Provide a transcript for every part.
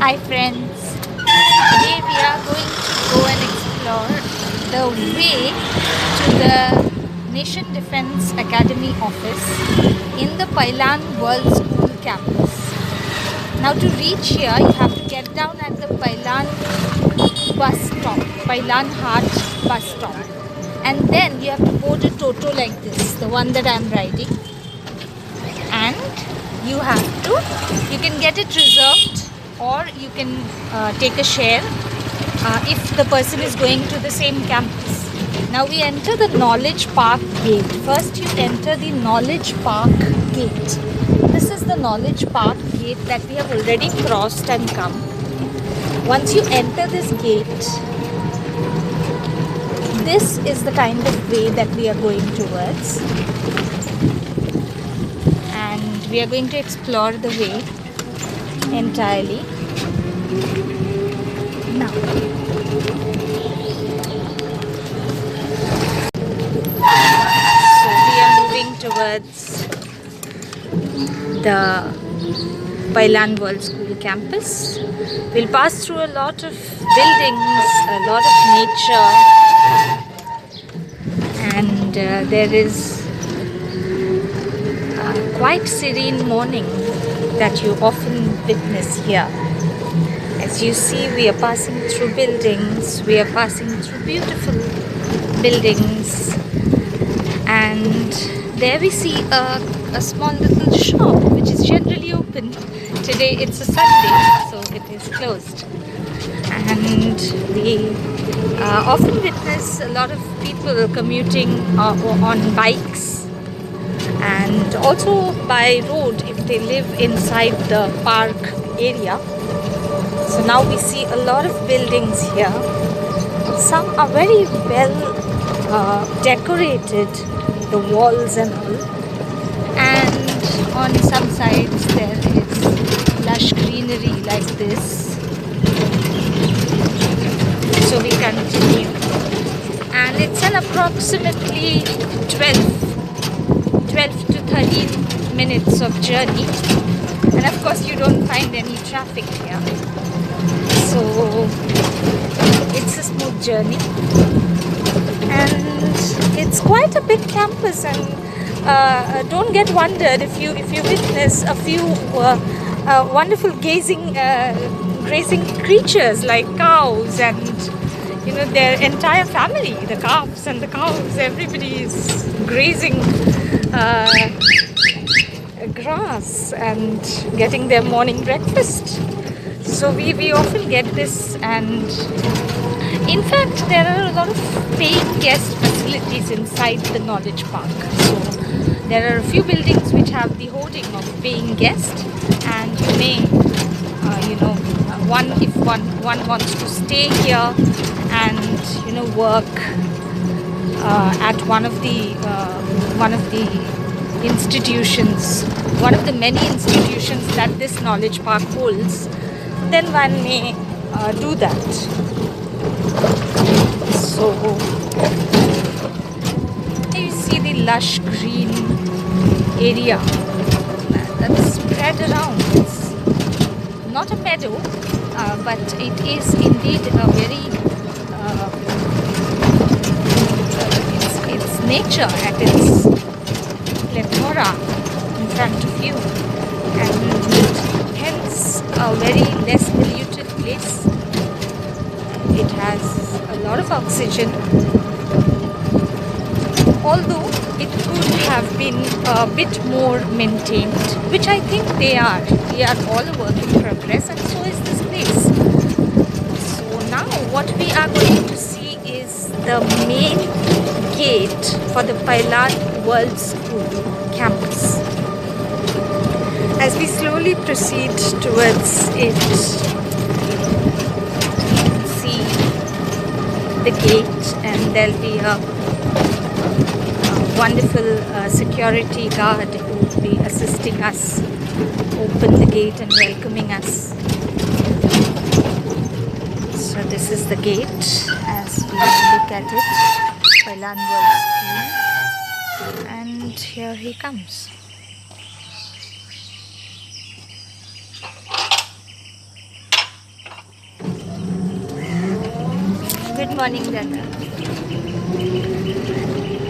Hi friends, today we are going to go and explore the way to the Nation Defense Academy office in the Pailan World School campus. Now to reach here you have to get down at the Pailan bus stop, Pailan Hart bus stop, and then you have to board a toto like this, the one that I am riding, and you can get it reserved or you can take a share if the person is going to the same campus. Now we enter the Knowledge Park gate. First you enter the Knowledge Park gate. This is the Knowledge Park gate that we have already crossed and come. Once you enter this gate, this is the kind of way that we are going towards. And we are going to explore the way entirely. Now, so we are moving towards the Pailan World School campus. We'll pass through a lot of buildings, a lot of nature, and there is a quite serene morning that you often witness here. As you see, we are passing through buildings, we are passing through beautiful buildings, and there we see a small little shop which is generally open. Today it's a Sunday, so it is closed, and we often witness a lot of people commuting on bikes and also by road if they live inside the park area. So now we see a lot of buildings here. Some are very well decorated, the walls and all, and on some sides there is lush greenery like this. So we continue, and it's an approximately 12 to 13 minutes of journey, and of course you don't find any traffic here, so it's a smooth journey. And it's quite a big campus, and don't get wondered if you witness a few wonderful grazing creatures like cows and their entire family, the calves and the cows. Everybody is grazing grass and getting their morning breakfast. So we often get this, and in fact there are a lot of paying guest facilities inside the Knowledge Park. So there are a few buildings which have the hoarding of paying guest, and you may if one wants to stay here and work at one of the institutions, one of the many institutions that this Knowledge Park holds, then one may do that. So you see the lush green area that's spread around. It's not a meadow, but it is indeed a very it's nature at its plethora in front of you, and hence a very less polluted place. It has a lot of oxygen, although it could have been a bit more maintained, which I think they are. We are all a work in progress, and so is this place. So now what we are going to see is the main gate for the Pailan World School campus. As we slowly proceed towards it, you can see the gate, and there'll be a wonderful security guard who will be assisting us open the gate and welcoming us. So this is the gate as we look at it, Pailan World School, and here he comes. morning, Dada.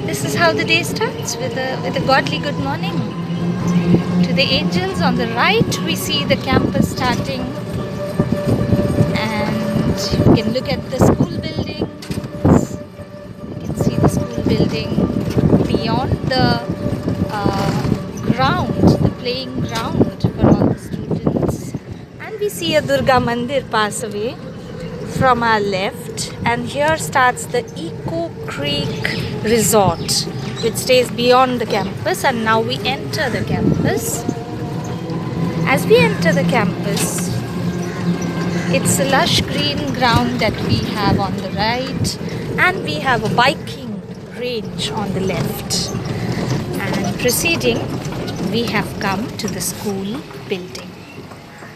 This is how the day starts, with a godly good morning. To the angels on the right, we see the campus starting, and you can look at the school buildings. You can see the school building beyond the ground, the playing ground for all the students. And we see a Durga Mandir pass away from our left, and here starts the Eco Creek Resort, which stays beyond the campus. And now we enter the campus. As we enter the campus, it's a lush green ground that we have on the right, and we have a biking range on the left. And proceeding, we have come to the school